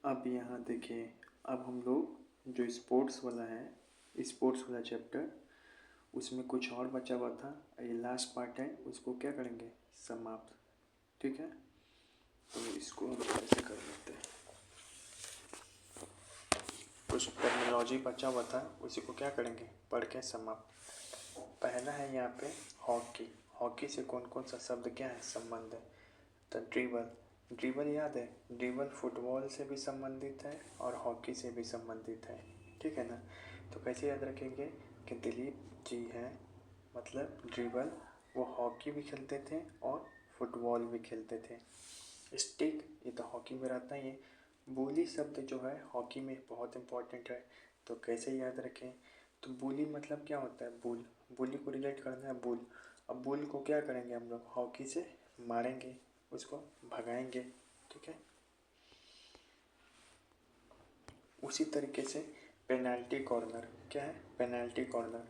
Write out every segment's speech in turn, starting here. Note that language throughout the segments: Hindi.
अब यहाँ देखिए, अब हम लोग जो स्पोर्ट्स वाला है, स्पोर्ट्स वाला चैप्टर, उसमें कुछ और बचा हुआ था। ये लास्ट पार्ट है, उसको क्या करेंगे, समाप्त। ठीक है, तो इसको हम ऐसे कर लेते हैं। कुछ टर्मिनोलॉजी बचा हुआ था, उसी को क्या करेंगे, पढ़ के समाप्त। पहला है यहाँ पे हॉकी। हॉकी से कौन कौन सा शब्द क्या है, संबंध है। तो ड्रिबल, ड्रिबल याद है, ड्रिबल फुटबॉल से भी संबंधित है और हॉकी से भी संबंधित है। ठीक है ना। तो कैसे याद रखेंगे कि दिलीप जी हैं, मतलब ड्रिबल, वो हॉकी भी खेलते थे और फुटबॉल भी खेलते थे। स्टिक, ये तो हॉकी में रहता ही है। बूली शब्द जो है हॉकी में बहुत इम्पोर्टेंट है। तो कैसे याद रखें, तो बूली मतलब क्या होता है, बुल, बुली को रिलेट करना है बुल। अब बुल को क्या करेंगे हम लोग, हॉकी से मारेंगे, उसको भगाएंगे। ठीक है। उसी तरीके से पेनाल्टी कॉर्नर, क्या है, पेनाल्टी कॉर्नर।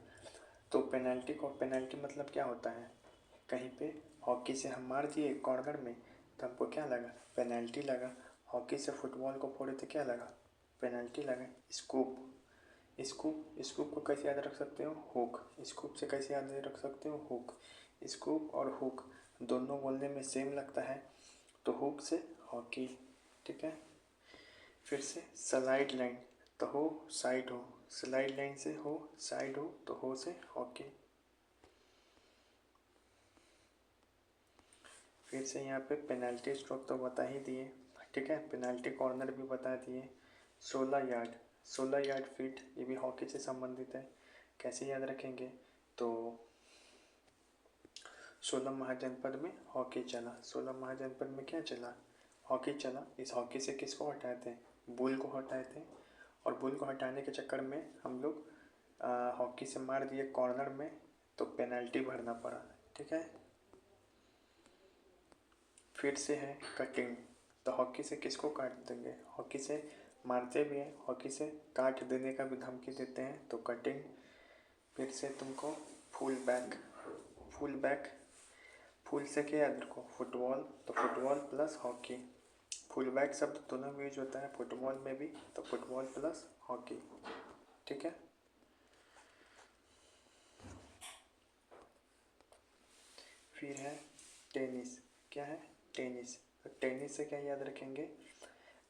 तो पेनाल्टी मतलब क्या होता है, कहीं पे हॉकी से हम मार दिए कॉर्नर में, तो हमको क्या लगा, पेनाल्टी लगा। हॉकी से फुटबॉल को फोड़े तो क्या लगा, पेनाल्टी लगा। स्कूप, स्कूप को कैसे याद रख सकते हो, हुक। स्कूप से कैसे याद रख सकते हो, हुक। स्कूप और हुक दोनों बोलने में सेम लगता है, तो हुक से हॉकी। ठीक है। फिर से स्लाइड लाइन, तो हो साइड हो, स्लाइड लाइन से हो साइड हो, तो हो से हॉकी। फिर से यहाँ पे पेनल्टी स्ट्रोक तो बता ही दिए। ठीक है, पेनल्टी कॉर्नर भी बता दिए। 16 यार्ड, 16 यार्ड फीट, ये भी हॉकी से संबंधित है। कैसे याद रखेंगे, तो 16 महाजनपद में हॉकी चला, 16 महाजनपद में क्या चला, हॉकी चला। इस हॉकी से किसको हटाए थे, बुल को हटाए थे। और बुल को हटाने के चक्कर में हम लोग हॉकी से मार दिए कॉर्नर में, तो पेनल्टी भरना पड़ा। ठीक है। फिर से है कटिंग, तो हॉकी से किसको काट देंगे, हॉकी से मारते भी हैं, हॉकी से काट देने का भी धमकी देते हैं, तो कटिंग। फिर से तुमको full back, full back, full से क्या याद रखो, फुटबॉल, तो football plus hockey. Full back शब्द दोनों में यूज होता है, फुटबॉल में भी, तो फुटबॉल प्लस हॉकी। ठीक है। फिर है टेनिस, क्या है, टेनिस। तो टेनिस से क्या याद रखेंगे,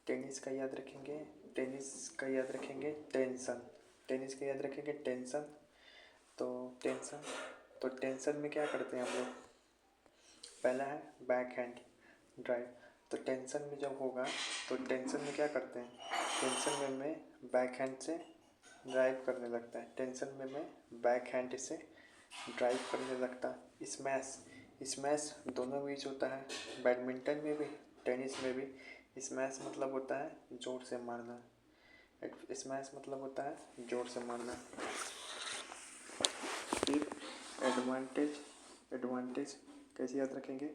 टेनिस का याद रखेंगे, टेनिस का याद रखेंगे टेंशन, टेनिस का याद रखेंगे टेंशन। तो टेंशन, तो टेंशन में क्या करते हैं हम लोग, पहला है बैक हैंड ड्राइव। तो टेंशन में जब होगा, तो टेंशन में क्या करते हैं, टेंशन में मैं बैक हैंड से ड्राइव करने लगता है, टेंशन में मैं बैक हैंड से ड्राइव करने लगता है। स्मैश, स्मैश दोनों बीच होता है, बैडमिंटन में भी टेनिस में भी। स्मैश मतलब होता है जोर से मारना, स्मैश मतलब होता है जोर से मारना। फिर एडवांटेज, एडवांटेज कैसे याद रखेंगे,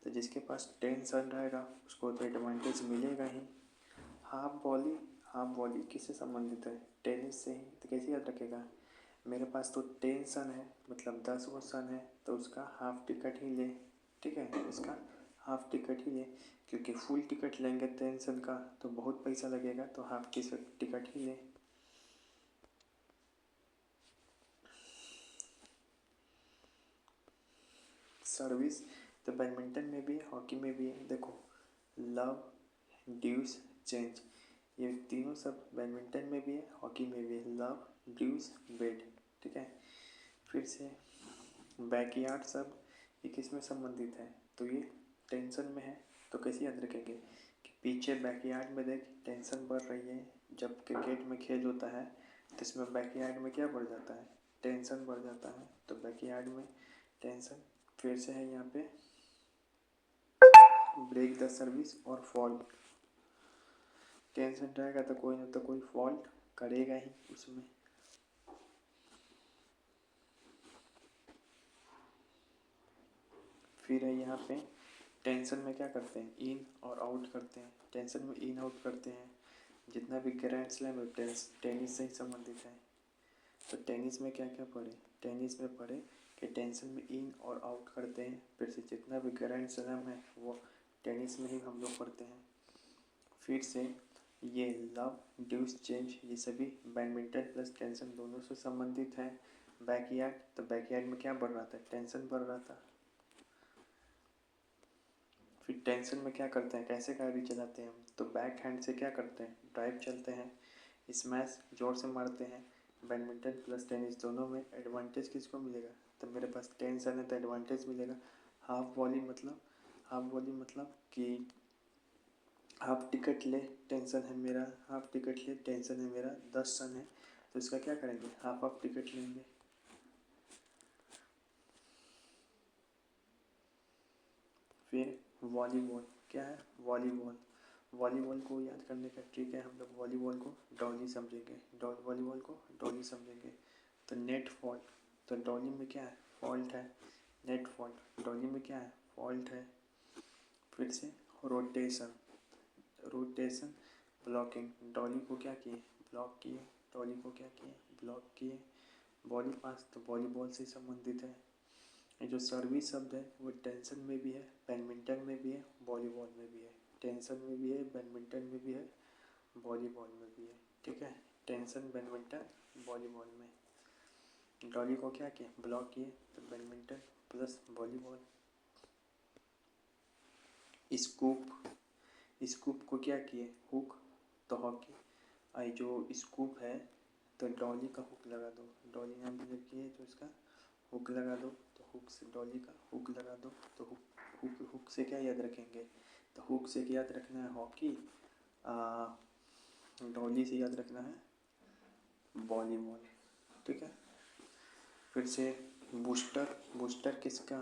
तो जिसके पास 10 रन रहेगा उसको तो एडवांटेज मिलेगा ही। हाफ वॉली, हाफ वॉली किससे संबंधित है, टेनिस से ही। तो कैसे याद रखेगा, मेरे पास तो 10 सन है, मतलब 10 वो सन है, तो उसका हाफ टिकट ही ले। ठीक है, उसका हाफ टिकट ही ले, क्योंकि फुल टिकट लेंगे 10 सन का तो बहुत पैसा लगेगा, तो हाफ टिकट ही ले। सर्विस, तो बैडमिंटन में भी हॉकी में भी है, देखो लव, ड्यूस, चेंज, ये तीनों सब बैडमिंटन में भी है, हॉकी में भी है, लव, ड्यूस, बेड। ठीक है। फिर से बैकयार्ड सब, ये किस में संबंधित है, तो ये टेंशन में है। तो कैसे याद रखेंगे कि पीछे बैकयार्ड में देख टेंशन बढ़ रही है, जब क्रिकेट में खेल होता है तो इसमें बैकयार्ड में क्या बढ़ जाता है, टेंशन बढ़ जाता है, तो बैकयार्ड में टेंशन। फिर से है यहाँ पे ब्रेक द सर्विस और फॉल्ट, टेंशन रहेगा तो कोई ना तो कोई फॉल्ट करेगा ही उसमें। फिर है यहाँ पे टेंशन में क्या करते हैं, इन और आउट करते हैं, टेंशन में इन आउट करते हैं। जितना भी ग्रैंड स्लैम है टेनिस से ही संबंधित है। तो टेनिस में क्या क्या पढ़े, टेनिस में पढ़े कि टेंशन में इन और आउट करते हैं। फिर से जितना भी ग्रैंड स्लैम है वो टेनिस में ही हम लोग पढ़ते हैं। फिर से ये लव, ड्यूस, चेंज, ये सभी बैडमिंटन प्लस टेंशन दोनों से संबंधित हैं। बैकयार्ड, तो बैकयार्ड में क्या बढ़ रहा था, टेंशन बढ़ रहा था। फिर टेंशन में क्या करते हैं, कैसे गाड़ी चलाते हैं हम, तो बैक हैंड से क्या करते हैं, ड्राइव चलते हैं। स्मैश जोर से मारते हैं। बैडमिंटन प्लस टेनिस दोनों में एडवांटेज किसको मिलेगा, तो मेरे पास टेंशन है तो एडवांटेज मिलेगा। हाफ वॉली मतलब कि हाफ टिकट ले, टेंशन है मेरा, हाफ टिकट ले, टेंशन है मेरा 10 रन है, तो इसका क्या करेंगे, हाफ हाफ टिकट लेंगे। फिर वॉलीबॉल, क्या है वॉलीबॉल, वॉलीबॉल को याद करने का ट्रिक है, हम लोग वॉलीबॉल को डॉली समझेंगे, वॉलीबॉल को डॉली समझेंगे। तो नेट फॉल्ट, तो डॉली में क्या है, फॉल्ट है। नेट फॉल्ट डॉली में क्या है, फॉल्ट है। फिर से रोटेशन, रोटेशन ब्लॉकिंग, डॉली को क्या किए, ब्लॉक किए, डॉली को क्या किए, ब्लॉक किए। बॉडी पास, तो वॉलीबॉल से संबंधित है। ये जो सर्विस शब्द है वो टेंशन में भी है, बैडमिंटन में भी है, वॉलीबॉल में भी है। टेंशन में भी है, बैडमिंटन में भी है, वॉलीबॉल में भी है। ठीक है, टेंशन बैडमिंटन वॉलीबॉल में। डॉली को क्या किए, ब्लॉक किए, तो badminton plus volleyball. Scoop, scoop को क्या किए, हुक, तो हॉकी। आई जो स्कूप है तो डॉली का हुक लगा दो, डॉली नाम की लड़की है तो इसका हुक लगा दो, तो हुक से डॉली का हुक लगा दो, तो हुक से क्या याद रखेंगे, तो हुक से याद रखना है हॉकी, डॉली से याद रखना है वॉलीबॉल। ठीक है, फिर से बूस्टर, बूस्टर किसका,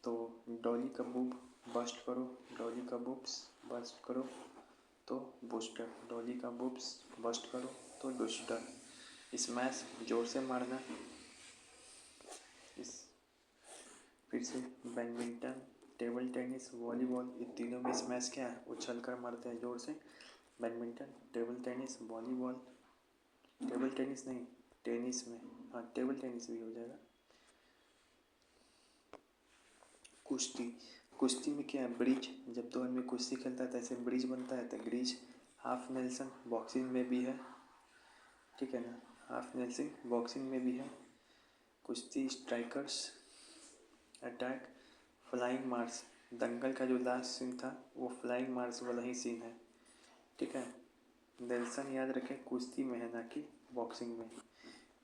तो डॉली का बूब बस्ट करो, डॉली का बूब्स बस्ट करो, तो बूस्टर, डॉली का बूब्स बस्ट करो, तो बूस्टर। स्मैश जोर से मारना, इस फिर से बैडमिंटन, टेबल टेनिस, वॉलीबॉल, ये तीनों में स्मैश क्या है, उछल कर मारते हैं जोर से। Badminton, table tennis, volleyball, table tennis नहीं, टेनिस में, हाँ टेबल टेनिस भी हो जाएगा। कुश्ती, कुश्ती में क्या है, ब्रिज, जब दो आदमी कुश्ती खेलता है तो ऐसे ब्रिज बनता है, तो ब्रिज। हाफ नेल्सन बॉक्सिंग में भी है, ठीक है ना, हाफ नेल्सन बॉक्सिंग में भी है। कुश्ती स्ट्राइकर्स, अटैक, फ्लाइंग मार्स, दंगल का जो लास्ट सीन था वो फ्लाइंग मार्स वाला ही सीन है। ठीक है, नेल्सन याद रखें कुश्ती में है ना कि बॉक्सिंग में।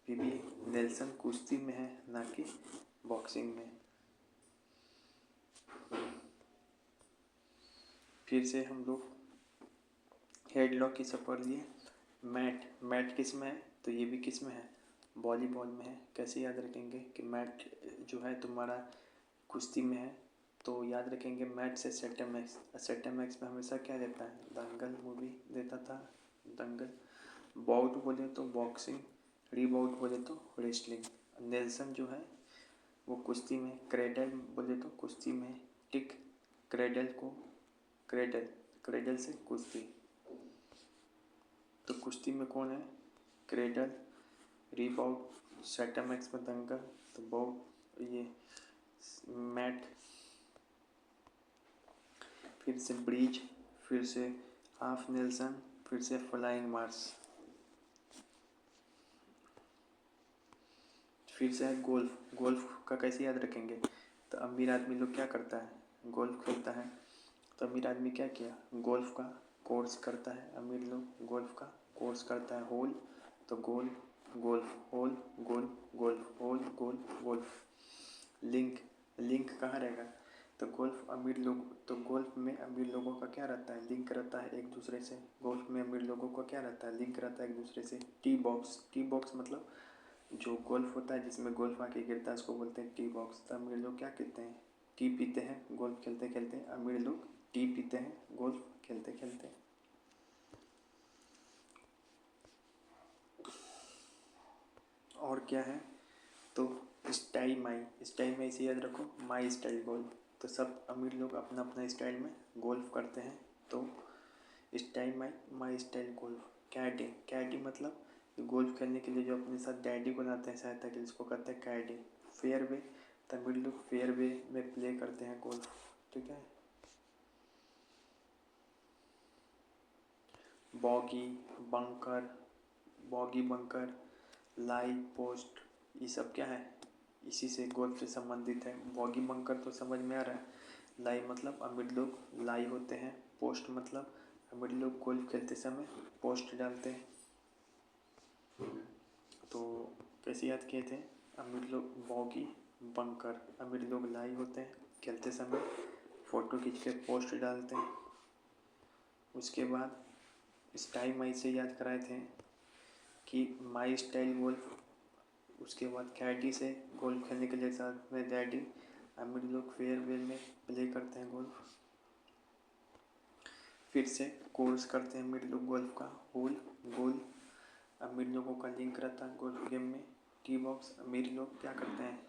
पीबी नेल्सन कुश्ती में है ना कि बॉक्सिंग में। फिर से हम लोग हेडलॉक की सब पढ़ लिए। मैट, मैट किस में है, तो ये भी किस में है, वॉलीबॉल में है। कैसे याद रखेंगे कि मैट जो है तुम्हारा कुश्ती में है, तो याद रखेंगे मैट से सेटमैक्स, सेटमैक्स में हमेशा क्या देता है, दंगल मूवी देता था, दंगल। बाउट बोले तो बॉक्सिंग, रीबाउट बोले तो रेसलिंग। नेल्सन जो है वो कुश्ती में, क्रेडल बोले तो कुश्ती में, टिक, क्रेडल को, क्रेडल, क्रेडल से कुश्ती, तो कुश्ती में कौन है, क्रेडल। रीबाउट, सेटमैक्स में दंगल, तो बाउट ये मैट। फिर से ब्रिज, फिर से हाफ नेल्सन, फिर से फ्लाइंग मार्स। फिर से है गोल्फ, गोल्फ का कैसे याद रखेंगे, तो अमीर आदमी लोग क्या करता है, गोल्फ खेलता है, तो अमीर आदमी क्या किया, गोल्फ का कोर्स करता है, अमीर लोग गोल्फ का कोर्स करता है, होल, तो गोल, गोल्फ, होल, गोल, गोल्फ, होल, गोल, गोल्फ। लिंक, लिंक कहाँ रहेगा, तो गोल्फ अमीर लोग, तो गोल्फ में अमीर लोगों का क्या रहता है, लिंक रहता है एक दूसरे से। गोल्फ में अमीर लोगों का क्या रहता है, लिंक रहता है एक दूसरे से। टी बॉक्स, टी बॉक्स मतलब जो गोल्फ होता है जिसमें गोल्फ आके गिरता है उसको बोलते हैं टी बॉक्स। तो अमीर लोग क्या कहते हैं, टी पीते हैं गोल्फ खेलते खेलते, अमीर लोग टी पीते हैं गोल्फ खेलते खेलते। और क्या है, तो स्टाइल माई से याद रखो, माई स्टाइल गोल्फ। तो सब अमीर लोग अपना अपना स्टाइल में गोल्फ करते हैं, तो स्टाइल माई स्टाइल गोल्फ। कैडी, कैडी मतलब गोल्फ खेलने के लिए जो अपने साथ डैडी को लाते हैं सहायता के लिए, उसको कहते हैं कैडी। फेयरवे, तमिल लोग फेयरवे में प्ले करते हैं गोल्फ। ठीक है, बॉगी, बंकर, बॉगी बंकर, लाई, पोस्ट, ये सब क्या है, इसी से गोल्फ से संबंधित है। बॉगी बंकर तो समझ में आ रहा है। लाई मतलब अमीर लोग लाई होते हैं। पोस्ट मतलब अमीर लोग गोल्फ खेलते समय पोस्ट डालते हैं। तो कैसे याद किए थे, अमीर लोग बॉगी बंकर, अमीर लोग लाई होते हैं, खेलते समय फ़ोटो खींच के पोस्ट डालते हैं। उसके बाद स्टाइल माई से याद कराए थे कि माई स्टाइल गोल्फ। उसके बाद कैडी से गोल्फ खेलने के लिए साथ में डैडी, अमीर लोग फेयरवेल में प्ले करते हैं गोल्फ। फिर से कोर्स करते हैं अमीर लोग गोल्फ का। होल, गोल, अमीर लोगों का लिंक रहता है गोल्फ गेम में। टी बॉक्स, अमीर लोग क्या करते हैं,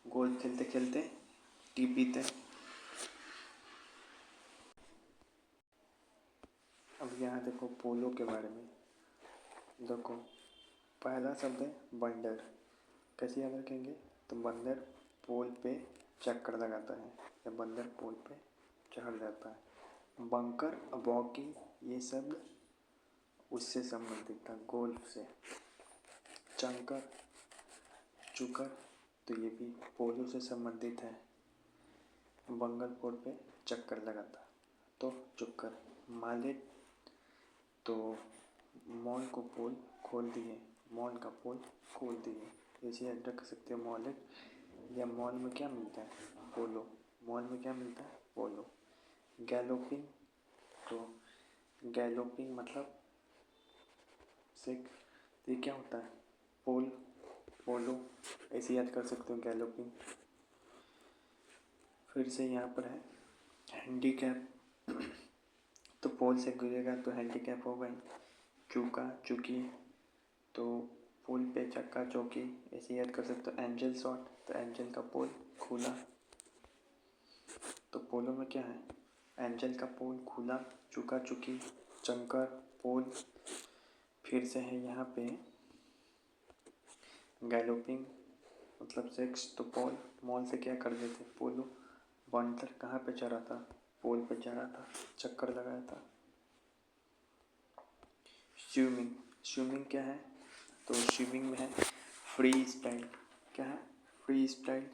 गोल्फ खेलते खेलते टी पीते हैं। अब यहाँ देखो पोलो के बारे में। देखो पहला शब्द है बंदर। कैसे याद रखेंगे, तो बंदर पोल पे चक्कर लगाता है या बंदर पोल पे चढ़ जाता है। बंकर, बॉकी, ये शब्द उससे संबंधित था, गोल्फ से। चंकर, चुकर, तो ये भी पोलो से संबंधित है। बंगल पोल पे चक्कर लगाता तो चुक्कर। मालेट, तो मॉल को पोल खोल दिए, मॉल का पोल खोल दिए, ऐसे याद रख सकते हो मॉलेट। या मॉल में क्या मिलता है, पोलो, मॉल में क्या मिलता है, पोलो। गैलोपिंग, तो गैलोपिंग मतलब सिख, तो ये क्या होता है, पोल, पोलो, ऐसे याद कर सकते हो गैलोपिंग। फिर से यहाँ पर है हैंडीकैप, तो पोल से गुजरेगा तो हैंडीकैप होगा ही। चूका, चुकी, तो पोल पे चक्का चौकी, ऐसे याद कर सकते हो। एंजल शॉट, तो एंजल का पोल खुला, तो पोलो में क्या है, एंजल का पोल खुला। चुका चुकी, चंकर, पोल। फिर से है यहाँ पे गैलोपिंग मतलब सेक्स, तो पोल, मॉल से क्या कर देते, पोलो। बंदर कहाँ पे चढ़ा था, पोल पे चढ़ा था, चक्कर लगाया था। स्विमिंग, स्विमिंग क्या है, तो स्विमिंग में है फ्री स्टाइल। क्या है, फ्री स्टाइल।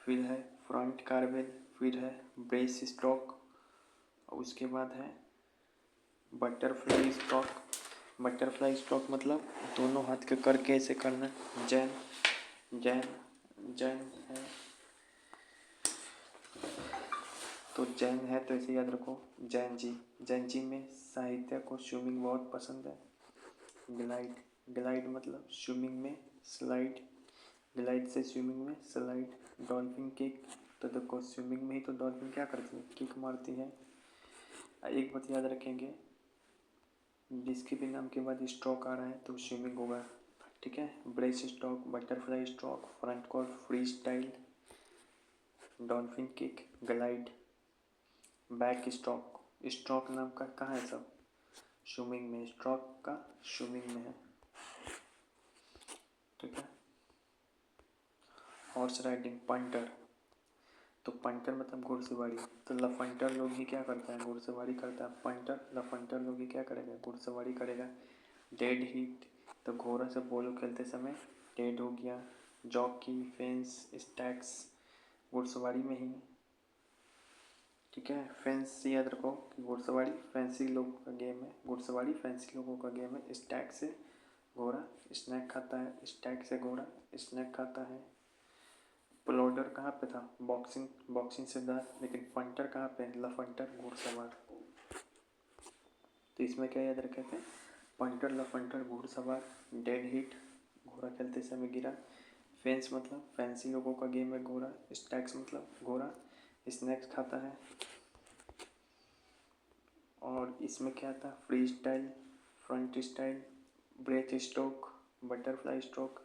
फिर है फ्रंट कार्वेल, फिर है ब्रेस स्ट्रोक, उसके बाद है बटरफ्लाई स्ट्रोक। बटरफ्लाई स्ट्रोक मतलब दोनों हाथ के करके ऐसे करना। जैन, जैन, जैन है, तो जैन है तो ऐसे याद रखो जैन जी। जैन जी में साहित्य को स्विमिंग बहुत पसंद है। ग्लाइड, ग्लाइड मतलब स्विमिंग में स्लाइड, ग्लाइड से स्विमिंग में स्लाइड। डॉल्फिन किक, तो देखो स्विमिंग में ही तो डॉल्फिन क्या करती है, किक मारती है। एक बात याद रखेंगे, जिसके भी नाम के बाद स्ट्रोक आ रहा है तो स्विमिंग होगा, ठीक है। Breaststroke, butterfly stroke, front crawl, freestyle, dolphin kick, glide, backstroke. Stroke नाम का कहाँ है सब, स्विमिंग में, स्ट्रोक का स्विमिंग में है, ठीक है। हॉर्स राइडिंग, पंटर, तो पंटर मतलब घुड़सवारी, तो लफंटर लोग ही क्या करता है, घुड़सवारी करता है। पंटर, लफंटर लोग ही क्या करेगा, घुड़सवारी करेगा। डेड हीट, तो घोड़ा से पोलो खेलते समय डेड हो गया। जॉकी, फेंस, स्टैक्स, घुड़सवारी में ही, ठीक है। फेंस याद रखो कि घुड़सवारी फैंसी लोगों का गेम है, घुड़सवारी फैंसी लोगों का गेम है। स्टैक से घोड़ा स्नैक खाता है, स्टैक से घोड़ा स्नैक खाता है। प्लोडर कहाँ पे था, बॉक्सिंग, बॉक्सिंग से दार, लेकिन पंटर कहाँ पे, लफंटर, घुड़सवार। तो इसमें क्या याद रखे थे, पंटर, लफंटर, घुड़सवार। डेड हिट, घोड़ा खेलते समय गिरा। फेंस मतलब फैंसी लोगों का गेम है घोड़ा। स्टैक्स मतलब घोड़ा स्नैक्स खाता है। और इसमें क्या था, freestyle, front style, breaststroke, butterfly stroke.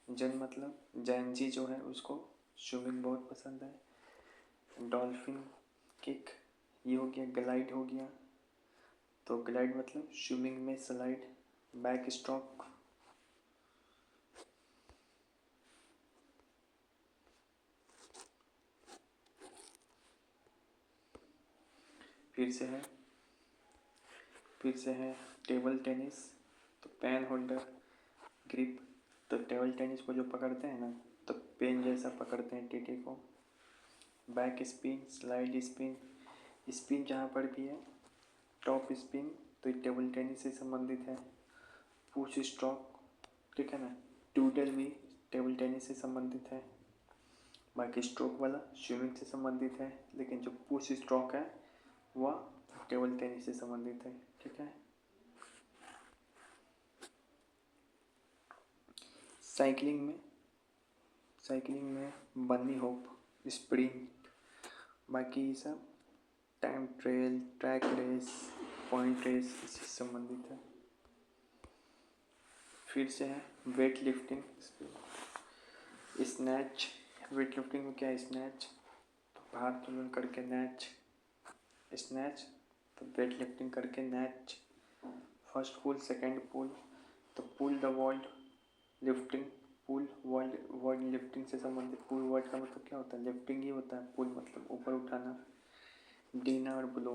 Jain मतलब जैन जी जो है उसको स्विमिंग बहुत पसंद है। डॉल्फिन किक, ये हो गया। ग्लाइड हो गया, तो ग्लाइड मतलब स्विमिंग में स्लाइड। बैक स्ट्रोक, फिर से है फिर से है टेबल टेनिस, तो पेन होल्डर, ग्रिप, तो टेबल टेनिस को जो पकड़ते हैं ना तो पेन जैसा पकड़ते हैं टीटी को। Back spin, slide spin, spin जहाँ पर भी है, टॉप स्पिन तो ये टेबल टेनिस से संबंधित है। पुश स्ट्रोक, ठीक है ना, ट्यूडल भी टेबल टेनिस से संबंधित है। बाकी स्ट्रोक वाला स्विमिंग से संबंधित है, लेकिन जो पुश स्ट्रोक है वह टेबल टेनिस से संबंधित है, ठीक है। साइकिलिंग में बनी होप, स्प्रिंट, बाकी ये सब time trial, track race, point race इससे संबंधित है। फिर से है weightlifting, snatch. Weightlifting में क्या है, स्नैच तो भार तुलन करके नैच, स्नैच तो वेट लिफ्टिंग करके नैच। फर्स्ट पुल, सेकंड पुल, तो pull the world lifting, pull world lifting से संबंधित। पुल वर्ल्ड का मतलब क्या होता है, लिफ्टिंग ही होता है। पुल मतलब ऊपर उठाना। डीना और ब्लो,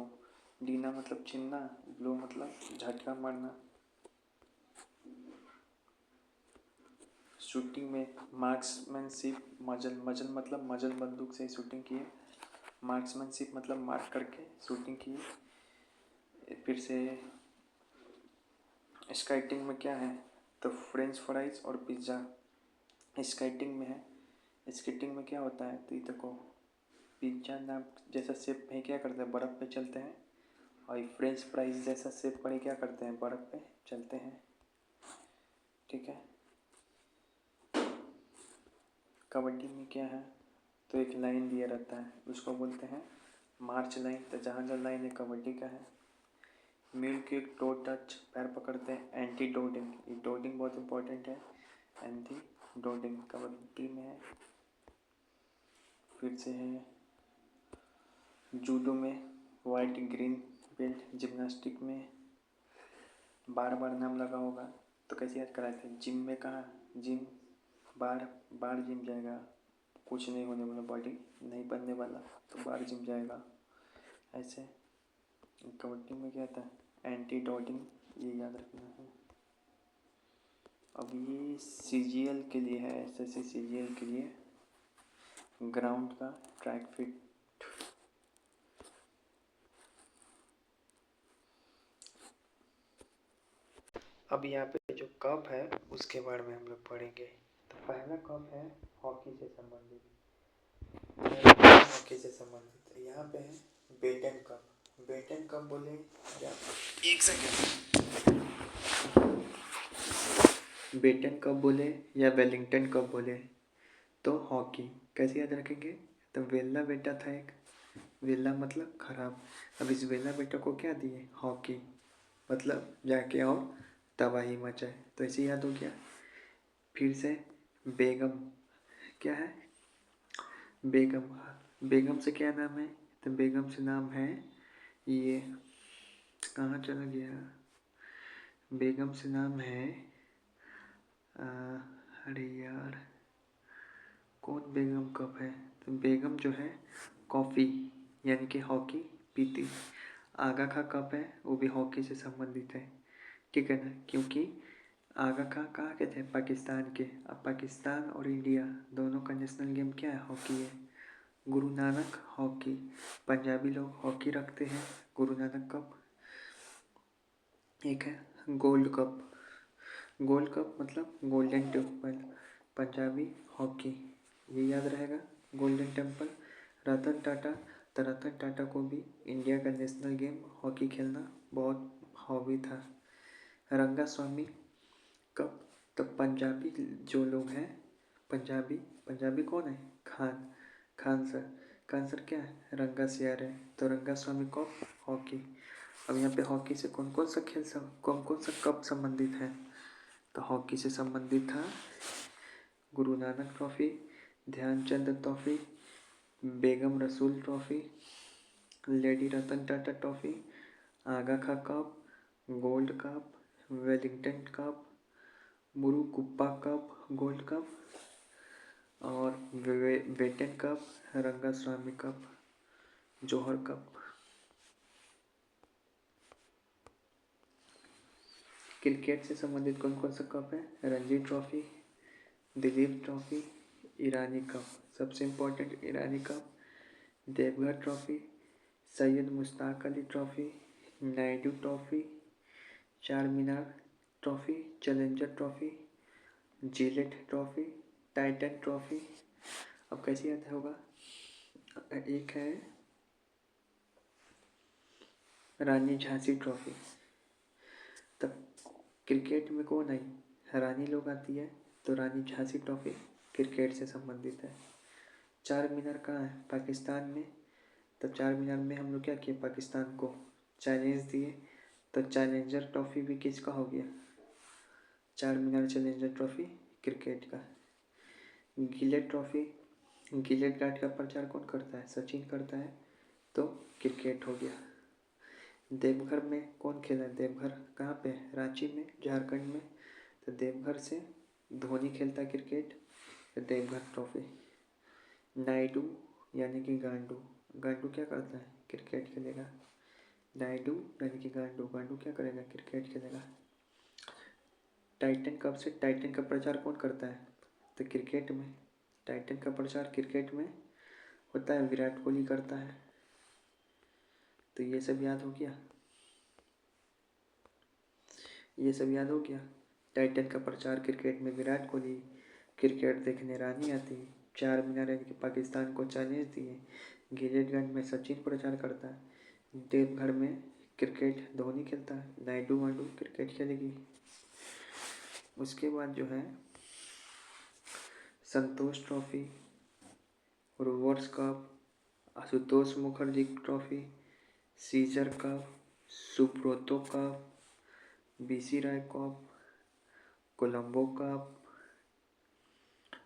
डीना मतलब छीनना, ब्लो मतलब झटका मारना। शूटिंग में मार्क्समैनशिप, मजल मतलब मजल बंदूक से शूटिंग की है। मार्क्समैनशिप मतलब मार्क करके शूटिंग की है। फिर से स्काइटिंग में क्या है, तो फ्रेंच फ्राइज और पिज़्ज़ा स्काइटिंग में है। स्केटिंग में क्या होता है, तो ये देखो पिज्जा नाम जैसा शेप में क्या करते हैं, बर्फ़ पे चलते हैं, और फ्रेंच फ्राइज जैसा शेप पर क्या करते हैं, बर्फ़ पे चलते हैं, ठीक है। कबड्डी में क्या है, तो एक लाइन दिया रहता है, उसको बोलते हैं मार्च लाइन, तो जहाँ जहाँ लाइन है कबड्डी का है। मिल किक, टो टच, पैर पकड़ते हैं, एंटी डोडिंग, ये डोडिंग बहुत इंपॉर्टेंट है, एंटी डोडिंग कबड्डी में है। फिर से है जूडो में वाइट ग्रीन बेल्ट, जिम्नास्टिक में बार नाम लगा होगा, तो कैसे याद कराए थे, जिम में कहा, जिम बार जिम जाएगा, कुछ नहीं होने वाला, बॉडी नहीं बनने वाला, तो बार जिम जाएगा ऐसे। कबड्डी में क्या था, एंटी डोडिंग, ये याद रखना है। अब ये सीजीएल के लिए है, एसएससी सीजीएल के लिए ग्राउंड का ट्रैक फिट। अब यहाँ पे जो कप है उसके बारे में हम लोग पढ़ेंगे। तो पहला कप है हॉकी से संबंधित, हॉकी से संबंधित यहाँ पे है बेटन कप। बेटन कप बोले या एक सेकेंड, बेटन कप बोले या वेलिंगटन कप बोले तो हॉकी कैसे याद रखेंगे, तो वेला बेटा था एक, वेला मतलब खराब, अब इस वेला बेटा को क्या दिए, हॉकी मतलब जाके और तबाही मचाए, तो ऐसे याद हो गया। फिर से बेगम, क्या है बेगम, बेगम से क्या नाम है, तो बेगम से नाम है ये, कहाँ चला गया, बेगम से नाम है अरे यार कौन बेगम कप है, तो बेगम जो है कॉफ़ी यानी कि हॉकी पीती। आगा खा कप है, वो भी हॉकी से संबंधित है, ठीक है ना, क्योंकि आगा खा कहाँ के थे, पाकिस्तान के। अब पाकिस्तान और इंडिया दोनों का नेशनल गेम क्या है, हॉकी है। गुरु नानक हॉकी, पंजाबी लोग हॉकी रखते हैं, गुरु नानक कप। एक है गोल्ड कप, गोल्ड कप मतलब गोल्डन टेम्पल, पंजाबी हॉकी, ये याद रहेगा गोल्डन टेम्पल। रतन टाटा, तो रतन टाटा को भी इंडिया का नेशनल गेम हॉकी खेलना बहुत हॉबी था। रंगा स्वामी कप, तो पंजाबी जो लोग हैं, पंजाबी कौन है, खान सर क्या है, रंगा सियार है, तो रंगा स्वामी कप हॉकी। अब यहाँ पे हॉकी से कौन कौन सा कप संबंधित है, तो हॉकी से संबंधित था Guru Nanak trophy, Dhyanchand trophy, Begum Rasul trophy, lady Ratan Tata trophy, Aga Khan cup, gold cup, Wellington cup, Murugappa cup gold cup, और Beighton cup, Rangaswamy cup, Johor cup. Cricket से संबंधित कौन कौन सा कप है? Ranji trophy, Duleep trophy, Irani cup, सबसे important Irani cup, Deodhar trophy, Syed Mushtaq Ali trophy, Naidu trophy, Char Minar trophy, challenger trophy, Gillette trophy, Titan trophy. अब कैसे याद होगा? एक है रानी झांसी ट्रॉफी। तब क्रिकेट में कौन आई? रानी लोग आती है, तो रानी झांसी ट्रॉफी क्रिकेट से संबंधित है। चार मीनार कहाँ है? पाकिस्तान में। तब चार मीनार में हम लोग क्या किए? पाकिस्तान को चैलेंज दिए, तो चैलेंजर ट्रॉफी भी किसका हो गया? चार मीनार चैलेंजर ट्रॉफी क्रिकेट का। गिलेट ट्रॉफी, गिलेट गार्ड का प्रचार कौन करता है? सचिन करता है, तो क्रिकेट हो गया। देवघर में कौन खेला है? देवघर कहाँ पे? रांची में, झारखंड में। तो देवघर से धोनी खेलता है क्रिकेट, तो देवघर ट्रॉफी। नायडू यानी कि गांडू, गांडू क्या करता है? क्रिकेट खेलेगा। नायडू यानी कि गांडू, गांडू क्या करेगा? क्रिकेट खेलेगा। टाइटन कप से टाइटन का प्रचार कौन करता है? तो क्रिकेट में। टाइटन का प्रचार क्रिकेट में होता है, विराट कोहली करता है। तो ये सब याद हो गया, ये सब याद हो गया। टाइटन का प्रचार क्रिकेट में विराट कोहली, क्रिकेट देखने रानी आती, चार मीनार यानी कि पाकिस्तान को चैलेंज दिए, गिलेटगंज में सचिन प्रचार करता है, देवघर में क्रिकेट धोनी खेलता है, नायडू वाडू क्रिकेट खेलेगी। उसके बाद जो है Santosh trophy, Rovers cup, Ashutosh Mukherjee trophy, सीजर cup, Subroto cup, BC Roy cup, Colombo cup,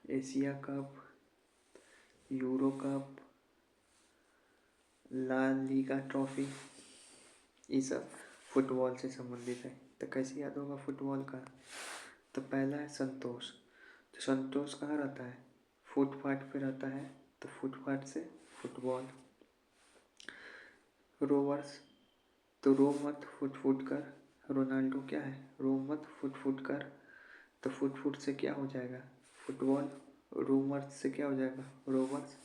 Asia cup, Euro cup, La Liga trophy, ये सब फुटबॉल से संबंधित है। तो कैसे याद होगा फुटबॉल का? तो पहला है संतोष। तो संतोष कहाँ रहता है? फुटपाथ पे रहता है, तो फुटपाथ से फुटबॉल। रोवर्स, तो रो मत फुट फुट कर, रोनाल्डो क्या है? रो मत फुट फुट कर, तो फुट फुट से क्या हो जाएगा? फुटबॉल। रोमर्स से क्या हो जाएगा? रोवर्स।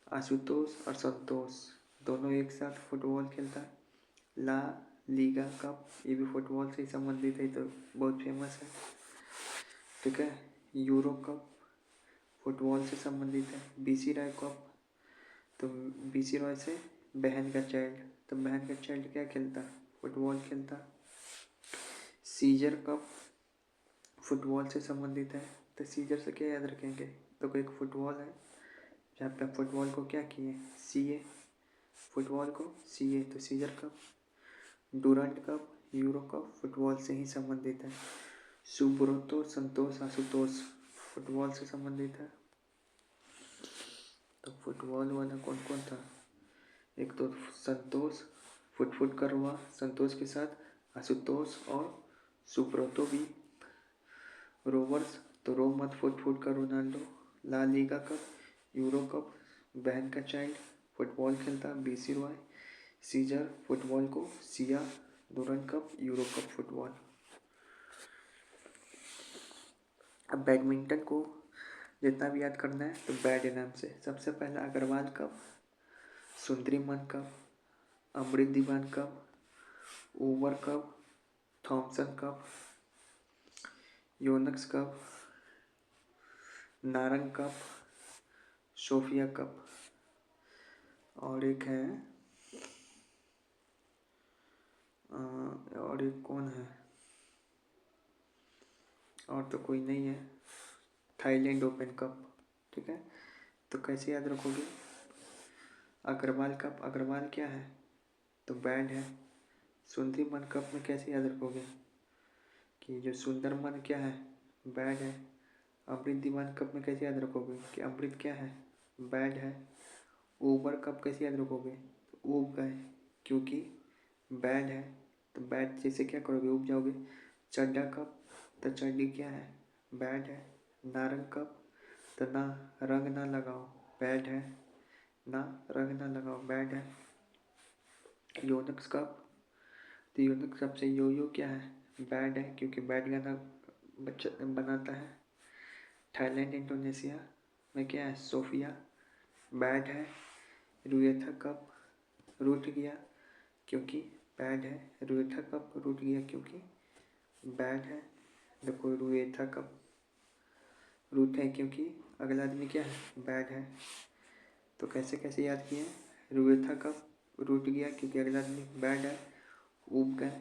आशुतोष और संतोष दोनों एक साथ फुटबॉल खेलता है। ला लीगा कप, ये भी फुटबॉल से ही संबंधित है, तो बहुत फेमस है। ठीक है। यूरो कप फुटबॉल से संबंधित है। बीसी राय कप, तो बीसी रॉय से बहन का चाइल्ड, तो बहन का चाइल्ड क्या खेलता? फुटबॉल खेलता। सीजर कप फुटबॉल से संबंधित है, तो सीजर से क्या याद रखेंगे? तो कोई एक फुटबॉल है जहाँ पे फुटबॉल को क्या किए? सीए, फुटबॉल को सीए, तो सीजर cup. Durand cup, Euro cup football से ही संबंधित है। सुब्रतो, संतोष, आशुतोष फुटबॉल से संबंधित है। तो फुटबॉल वाला कौन कौन था? एक तो संतोष, फुट फुट कर हुआ संतोष के साथ आशुतोष और सुब्रतो भी। रोवर्स, तो रो मत फुट फुट कर Ronaldo. La Liga cup, Euro cup, बहन का चाइल्ड फुटबॉल खेलता बीसी रॉय। सीजर, फुटबॉल को सिया। Durand cup, Euro cup football. अब बैडमिंटन को जितना भी याद करना है तो बैड नाम से। सबसे पहला अग्रवाल कप, सुंदरीमन cup, Amrit Diwan cup, Uber cup, Thomson cup, Yonex cup, Narang cup, Sophia cup, और एक है और एक कौन है? और तो कोई नहीं है। Thailand open cup. ठीक है। तो कैसे याद रखोगे? अग्रवाल कप, अग्रवाल क्या है? तो बैंड है। सुंदरीमन कप में कैसे याद रखोगे कि जो सुंदरमन क्या है? बैड है। अमृत दीवान कप में कैसे याद रखोगे कि अमृत क्या है? बैड है। ओवर कप कैसे याद रखोगे? ऊब गए क्योंकि बैड है, तो बैड जैसे क्या करोगे? उब जाओगे। चड्डा कप, तो चड्डी क्या है? बैड है। नारंग कप, तो ना रंग ना लगाओ, बैड है। ना रंग ना लगाओ, बैड है। योनक्स कप, तो योनक्स कप से यो यो क्या है? बैड है क्योंकि बैड गाना बच्चा बनाता है। थाईलैंड इंडोनेशिया में क्या है, सोफिया बैड है। रुएथा कप रूठ गया क्योंकि बैड है। रुएथा कप रूठ गया क्योंकि बैड है। देखो रुएथा कप रूट है क्योंकि अगला आदमी क्या है, बैड है। तो कैसे कैसे याद किए, रुएथा कप रूठ गया क्योंकि अगला आदमी बैड है। ऊब गए,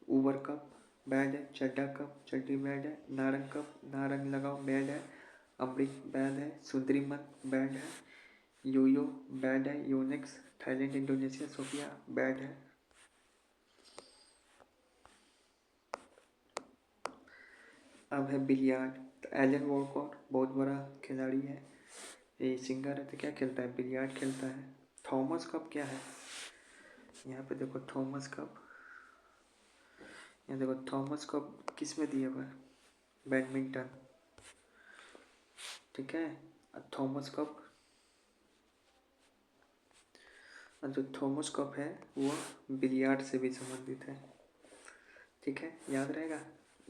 ऊबर कप बैड है। चड्डा कप चड्डी बैड है। नारंग कप नारंग लगाओ बैड है। अमृत बैड है। सुंदरी मन बैड है। योयो बैड है। योनेक्स थाईलैंड इंडोनेशिया सोफिया बैड है। अब है बिलियार्ड। तो एलन वॉलकॉट बहुत बड़ा खिलाड़ी है, ये सिंगर है। तो क्या खेलता है, बिलियार्ड खेलता है। थॉमस कप क्या है, यहाँ पे देखो थॉमस कप, यहाँ देखो थॉमस कप किस में दिया हुआ है, बैडमिंटन, ठीक है। थॉमस कप, जो थॉमस कप है वो बिलियार्ड से भी संबंधित है, ठीक है। याद रहेगा,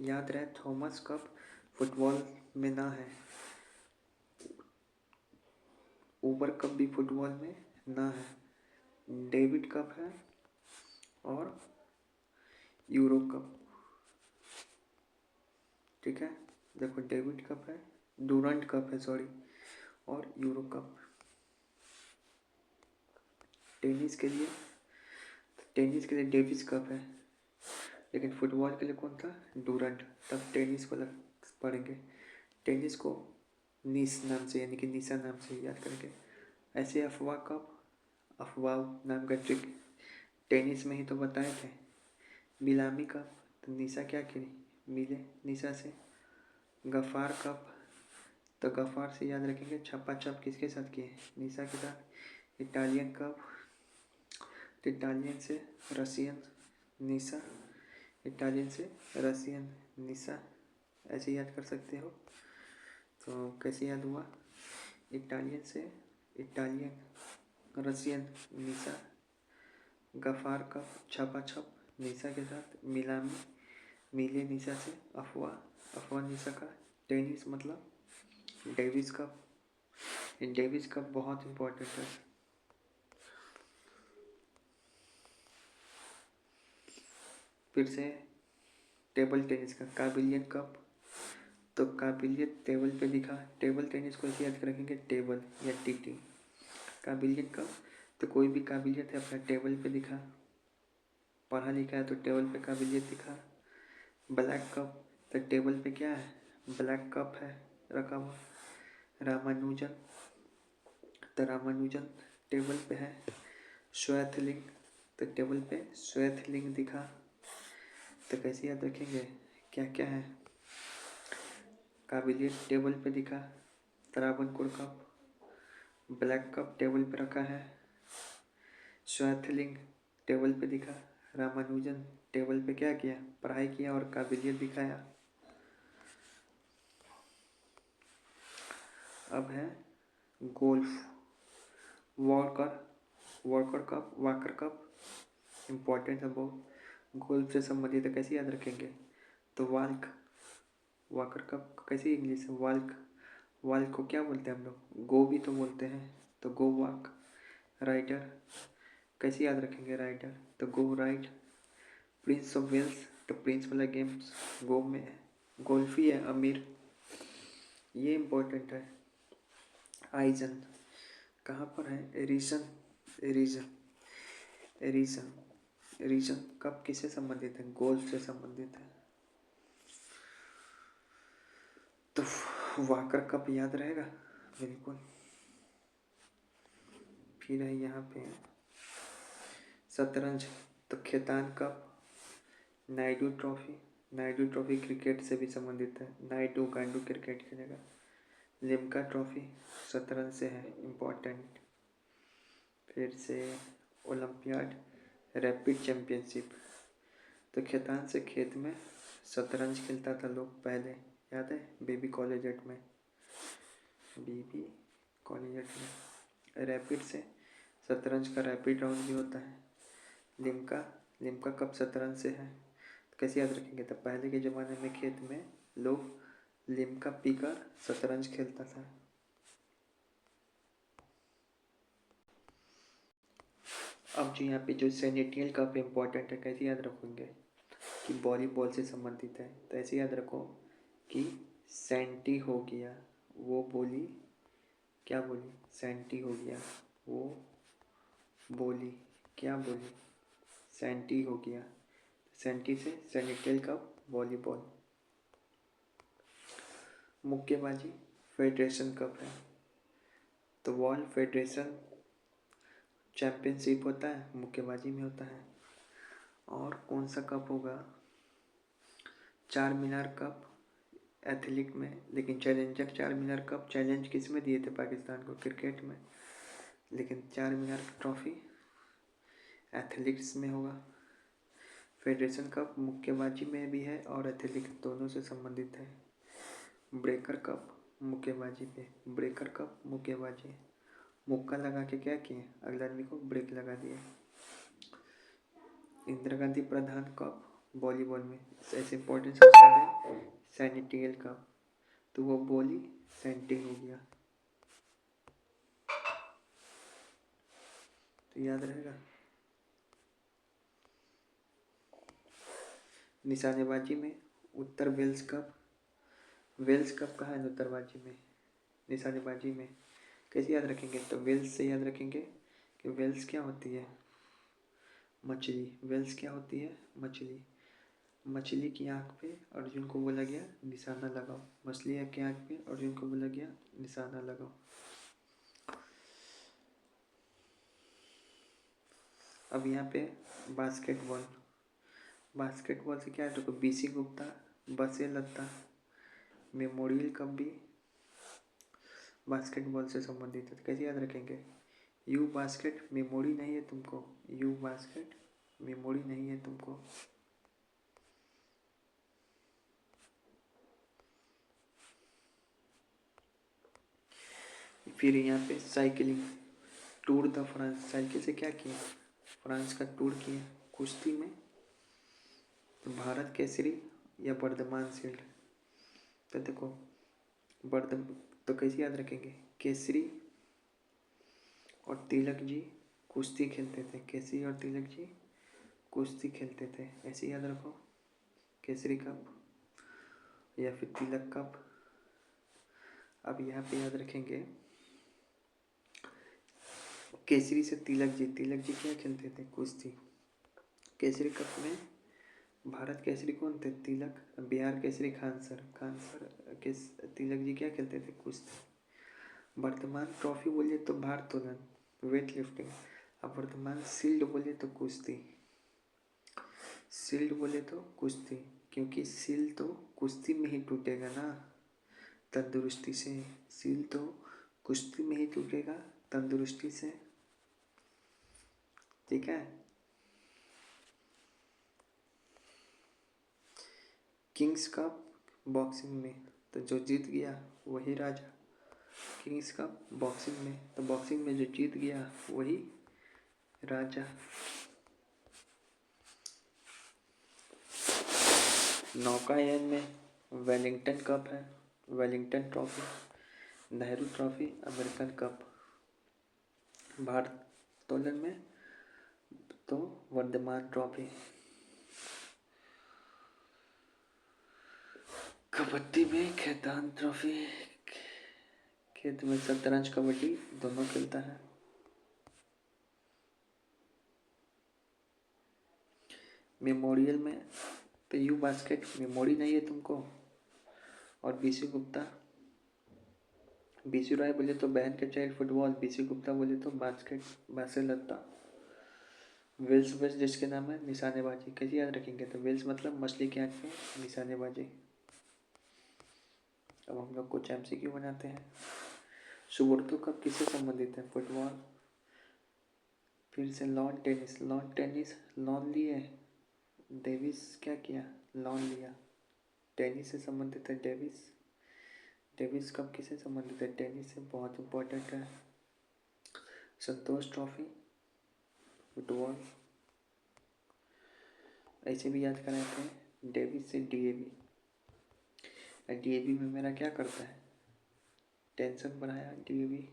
याद रहे थॉमस कप फुटबॉल में ना है। ऊबर कप भी फुटबॉल में ना है। डेविड कप है और यूरो कप, ठीक है। देखो डेविड कप है, डूरंट कप है सॉरी, और यूरो कप। टेनिस के लिए, टेनिस के लिए डेविस कप है, लेकिन फुटबॉल के लिए कौन था, डूरंट। तब टेनिस को पढ़ेंगे। टेनिस को नीस नाम से यानी कि निशा नाम से याद करेंगे। ऐसे अफवाह कप, अफवाह नाम का ट्रिक टेनिस में ही तो बताए थे। बिलामी कप, तो निशा क्या करी, मिले निशा से। गफ़ार कप, तो गफ़ार से याद रखेंगे छप्पा छप किसके साथ किए, निशा के साथ। इटालियन कप, तो इटालियन से रशियन निशा, इटालियन से रशियन निशा, ऐसे याद कर सकते हो। तो कैसे याद हुआ, इटालियन से इटालियन रशियन निशा। गफ़ार कप छपा छप निशा के साथ। मिलामी मिले निशा से। अफवाह अफवाह निशा का। टेनिस मतलब डेविस कप, डेविस कप बहुत इम्पोर्टेंट है। फिर से टेबल टेनिस का काबिलियन कप, तो काबिलियत टेबल पे लिखा, टेबल टेनिस को ऐसे याद रखेंगे टेबल या टीटी। काबिलियत कप, तो कोई भी काबिलियत है अपना टेबल पे दिखा, पढ़ा लिखा है तो टेबल पे काबिलियत दिखा। ब्लैक कप, तो टेबल पे क्या है, ब्लैक कप है रखा हुआ। रामानुजन, तो रामानुजन टेबल पे है। श्वेतलिंग, तो टेबल पे श्वेतलिंग दिखा। तो कैसे याद रखेंगे, क्या क्या है, काबिलियत टेबल पे दिखा। Travancore cup, black cup table पे रखा है। श्वेतलिंग टेबल पे दिखा। रामानुजन टेबल पे क्या किया, पढ़ाई किया और काबिलियत दिखाया। अब है golf, walker, walker cup, walker cup important है बहुत, गोल्फ से संबंधित है। कैसे याद रखेंगे, तो वाल्क, वाकर कप कैसे इंग्लिश है, वाल्क, वाल्क को क्या बोलते हैं हम लोग, गो भी तो बोलते हैं, तो गो वॉक। राइडर कैसे याद रखेंगे, राइडर तो गो राइड। प्रिंस ऑफ वेल्स, तो प्रिंस वाला गेम्स गो में है। गोल्फी है अमीर, ये इम्पोर्टेंट है। आइजन कहाँ पर है, एरिसन, एरिजन, एरिजन, रीजन कब किससे संबंधित है, गोल्फ से संबंधित है। तो वाकर कप याद रहेगा बिल्कुल। फिर है यहाँ पे शतरंज, तो Khaitan cup, Naidu trophy, Naidu trophy cricket से भी संबंधित है, नायडू गांडू क्रिकेट खेलेगा। लिम्का ट्रॉफी शतरंज से है इम्पोर्टेंट। फिर से ओलंपियाड, रैपिड चैम्पियनशिप, तो खेतान से खेत में शतरंज खेलता था लोग पहले, याद है बेबी कॉलेजेट में, बीबी कॉलेजेट में। रैपिड से शतरंज का रैपिड राउंड भी होता है। लिम्का, लिम्का कप शतरंज से है। कैसे याद रखेंगे? तो पहले के ज़माने में खेत में लोग लिम्का पीकर शतरंज खेलता था। अब जो यहाँ पे जो सेनेटियल कप इम्पोर्टेंट है, कैसे याद रखेंगे कि वॉलीबॉल से संबंधित है। तो ऐसे याद रखो कि सेंटी हो गया, वो बोली, क्या बोली? सेंटी हो गया, वो बोली, क्या बोली? सेंटी हो गया। सेंटी से सेनेटियल कप वॉलीबॉल। मुक्केबाजी फेडरेशन कप है, तो वर्ल्ड फेडरेशन चैम्पियनशिप होता है, मुक्केबाजी में होता है। और कौन सा कप होगा? चार मीनार कप एथलीट में, लेकिन चैलेंजर चार मीनार कप चैलेंज किस में दिए थे? पाकिस्तान को, क्रिकेट में। लेकिन चार मीनार ट्रॉफी एथलीट्स में होगा। फेडरेशन कप मुक्केबाजी में भी है और एथलीट दोनों से संबंधित है। ब्रेकर कप मुक्केबाजी पे, ब्रेकर कप मुक्केबाजी। मुक्का लगा के क्या किए? अगले आदमी को ब्रेक लगा दिए। इंदिरा गांधी प्रधान कप वॉलीबॉल में ऐसे इंपॉर्टेंट सबसे ज़्यादा है सैनिटियल कप, तो वो बोली सेंटी हो गया, तो याद रहेगा। निशानेबाजी में उत्तर वेल्स कप, वेल्स कप कहाँ है? उत्तरबाजी में। निशानेबाजी में कैसे याद रखेंगे? तो वेल्स से याद रखेंगे कि वेल्स क्या होती है? मछली। वेल्स क्या होती है? मछली। मछली की आँख पे अर्जुन को बोला गया निशाना लगाओ। मछली की आँख पे अर्जुन को बोला गया निशाना लगाओ। अब यहाँ पे बास्केटबॉल, बास्केटबॉल से क्या है? देखो BC गुप्ता, बसे लता, मेमोरियल कप भी बास्केटबॉल से संबंधित है। कैसे याद रखेंगे? यू बास्केट मेमोरी नहीं है तुमको, यू बास्केट मेमोरी नहीं है तुमको। फिर यहाँ पे cycling, tour the France, cycle से क्या किया? फ्रांस का टूर किया। कुश्ती में तो भारत केसरी या वर्धमान शील्ड। तो देखो तो कैसे याद रखेंगे? केसरी और तिलक जी कुश्ती खेलते थे, केसरी और तिलक जी कुश्ती खेलते थे, ऐसे याद रखो। केसरी कप या फिर तिलक कप। अब यहाँ पे याद रखेंगे केसरी से तिलक जी, तिलक जी क्या खेलते थे? कुश्ती। केसरी कप में भारत केसरी कौन थे? तिलक। बिहार केसरी खान सर, खान सर तिलक जी क्या खेलते थे? कुश्ती। वर्तमान ट्रॉफी बोलिए तो भारोत्तोलन, वेट लिफ्टिंग। अब वर्तमान शील्ड बोले तो कुश्ती, शील्ड बोले तो कुश्ती, क्योंकि शील्ड तो कुश्ती में ही टूटेगा ना, तंदुरुस्ती से। शील्ड तो कुश्ती में ही टूटेगा तंदुरुस्ती से, ठीक है। किंग्स कप बॉक्सिंग में, तो जो जीत गया वही राजा। किंग्स कप बॉक्सिंग में, तो बॉक्सिंग में जो जीत गया वही राजा। नौकायन में वेलिंगटन कप है, Wellington trophy, Nehru trophy, American cup. भारोत्तोलन में तो वर्धमान ट्रॉफी। कबड्डी में खेतान ट्रॉफी, खेत में शतरंज कबड्डी दोनों खेलता है। मेमोरियल में तो यू बास्केट मेमोरी नहीं है तुमको। और BC गुप्ता, BC रॉय बोले तो बहन के चाइल्ड फुटबॉल, BC गुप्ता बोले तो बास्केट बासे लत्ता। वेल्स वेस्ट जिसके नाम है निशानेबाजी, कैसे याद रखेंगे? तो वेल्स मतलब मछली की आँख पे निशानेबाजी। अब हम लोग कुछ MCQ बनाते हैं। सुब्रतो कप किससे संबंधित है? फुटबॉल। फिर से lawn tennis, lawn tennis lawn लिए, डेविस क्या किया? लॉन लिया। टेनिस से संबंधित है डेविस। डेविस कप किससे संबंधित है? टेनिस से, बहुत इंपॉर्टेंट है। संतोष ट्रॉफी फुटबॉल, ऐसे भी याद कराते हैं। डेवी से डीएवी। डीएवी में मेरा क्या करता है, टेंशन बढ़ाया डीएवी।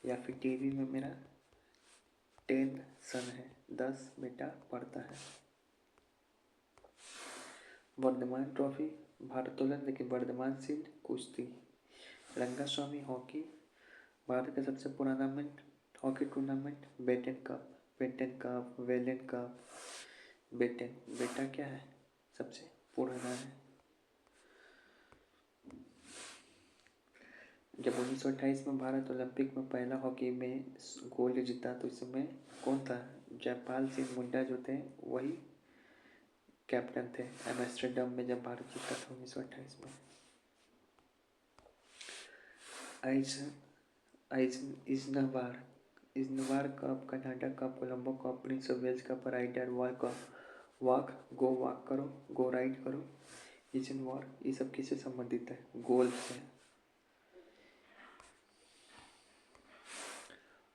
या फिर डीएवी में मेरा 10 सन है, 10 बेटा पढ़ता है। वर्धमान ट्रॉफी भारोत्तोलन, लेकिन वर्धमान सिंह कुश्ती। रंगास्वामी हॉकी, भारत का सबसे पुराना hockey tournament Beighton cup. Beighton cup, वेलेन कप, बेटन बेटा क्या है, सबसे पुराना है। जब 1928 में भारत ओलंपिक में पहला हॉकी में गोल्ड जीता तो इस समय कौन था, जयपाल सिंह मुंडा जो थे वही कैप्टन थे एम्स्टर्डम में जब भारत जीता था 1928 में। इज्नबार cup, Canada cup, Colombo cup, prince of Wales cup, Ryder वॉल कप, वॉक करो, गो राइड करो, इजन वॉर, ये सब किससे संबंधित है, गोल्फ से।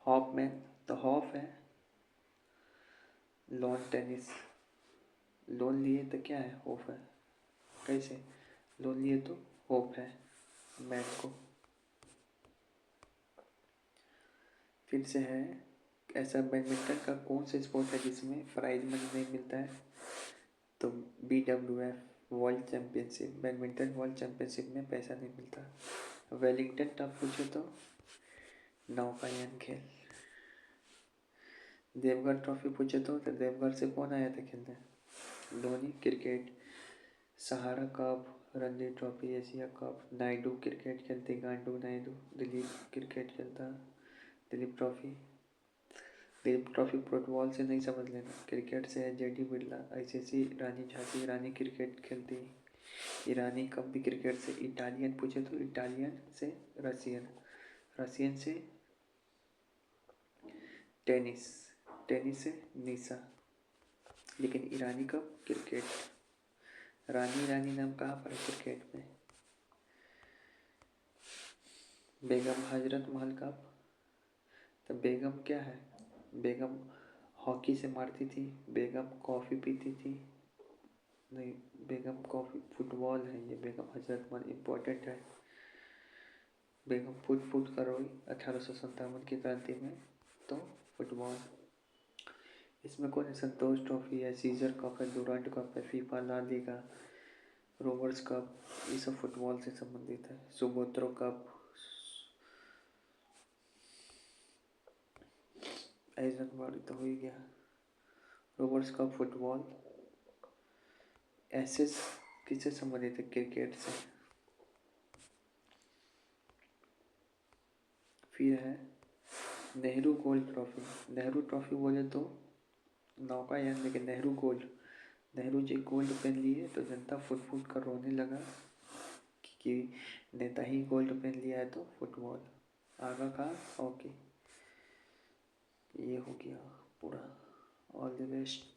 हॉफमैन, तो हॉफ है लॉन टेनिस, लोन लिए तो क्या है, होप है। कैसे लोन लिए तो होप है मैन को। फिर से है, ऐसा बैडमिंटन का कौन सा स्पोर्ट है जिसमें प्राइज मनी नहीं मिलता है, तो BWF world championship, badminton world championship में पैसा नहीं मिलता। वेलिंगटन टफ पूछे तो नौकायन खेल। देवघर ट्रॉफी पूछे तो देवघर से कौन आया था खेलने, Dhoni. Cricket, Sahara cup, Ranji trophy, Asia cup, Naidu cricket खेलते, गांडू नायडू। दिलीप क्रिकेट खेलता, दिलीप ट्रॉफी फुटबॉल से नहीं समझ लेना, क्रिकेट से है JD बिरला। ICC रानी झांसी रानी क्रिकेट खेलती। ईरानी कप भी क्रिकेट से। इटालियन पूछे तो इटालियन से रशियन, रशियन से टेनिस, टेनिस से निशा। लेकिन ईरानी कप क्रिकेट, रानी नाम कहाँ पर है क्रिकेट में। बेगम हजरत महल कप, तो बेगम क्या है, बेगम हॉकी से मारती थी, बेगम कॉफ़ी पीती थी, नहीं बेगम कॉफ़ी फुटबॉल है ये, बेगम हजरत महल इम्पोर्टेंट है। बेगम फुट का रोल 1857 की क्रांति में, तो फुटबॉल। इसमें कौन है, संतोष ट्रॉफी है, सीजर कप है, डुरांड कप है, FIFA La Liga, Rovers cup, ये सब फुटबॉल से संबंधित है। सुबोत्रो कप, आइजनबर्ग तो हो ही गया। Rovers cup football. एसेस किससे संबंधित है, क्रिकेट से। फिर है Nehru gold trophy, Nehru trophy बोले तो नौकायन, लेकिन Nehru gold, Nehru ji gold pen लिए तो जनता फुट कर रोने लगा कि नेता ही गोल्ड पेन लिया है, तो फुटबॉल। आगा का हॉकी। ये हो गया पूरा। All the best.